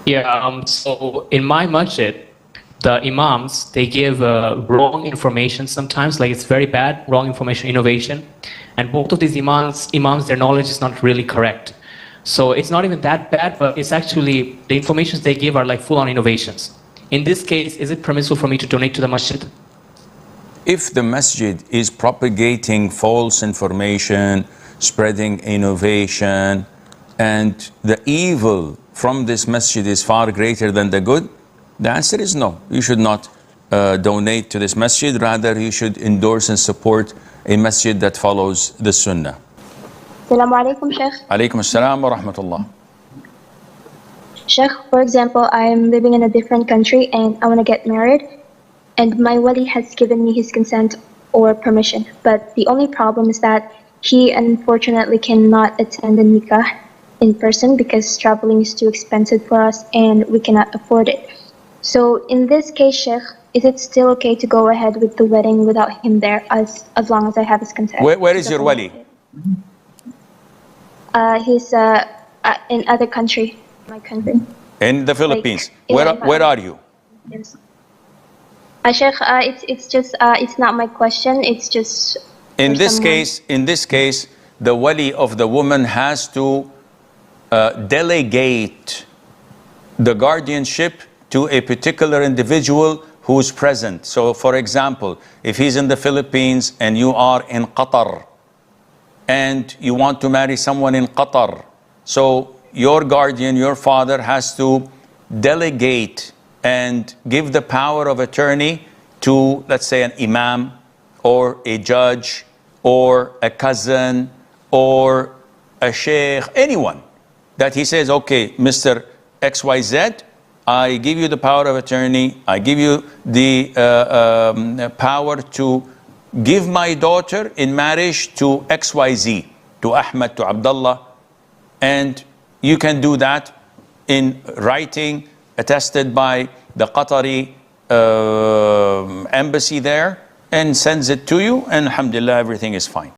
Yeah, so in my masjid, the imams, they give wrong information sometimes, like it's very bad, wrong information, innovation. And both of these imams, their knowledge is not really correct. So it's not even that bad, but it's actually, the informations they give are like full-on innovations. In this case, is it permissible for me to donate to the masjid? If the masjid is propagating false information, spreading innovation, and the evil from this masjid is far greater than the good, the answer is no. You should not donate to this masjid. Rather, you should endorse and support a masjid that follows the sunnah. Assalamu alaikum, Sheikh. Alaikum assalam wa rahmatullah. Sheikh, for example, I'm living in a different country and I want to get married, and my Wali has given me his consent or permission. But the only problem is that he unfortunately cannot attend the Nikah in person because traveling is too expensive for us and we cannot afford it. So in this case, Sheikh, is it still okay to go ahead with the wedding without him there as long as I have his consent? Where is your Wali? He's in other country, my country. In the Philippines. Like, where are you? Yes. Sheikh, it's not my question. It's just in this case, the Wali of the woman has to delegate the guardianship to a particular individual who's present. So, for example, if he's in the Philippines and you are in Qatar, and you want to marry someone in Qatar, so your guardian, your father, has to delegate and give the power of attorney to, let's say, an imam or a judge or a cousin or a sheikh, anyone, that he says, okay, Mr. XYZ, I give you the power of attorney, I give you the power to give my daughter in marriage to XYZ, to Ahmed, to Abdullah, and you can do that in writing, attested by the Qatari embassy there, and sends it to you, and alhamdulillah, everything is fine.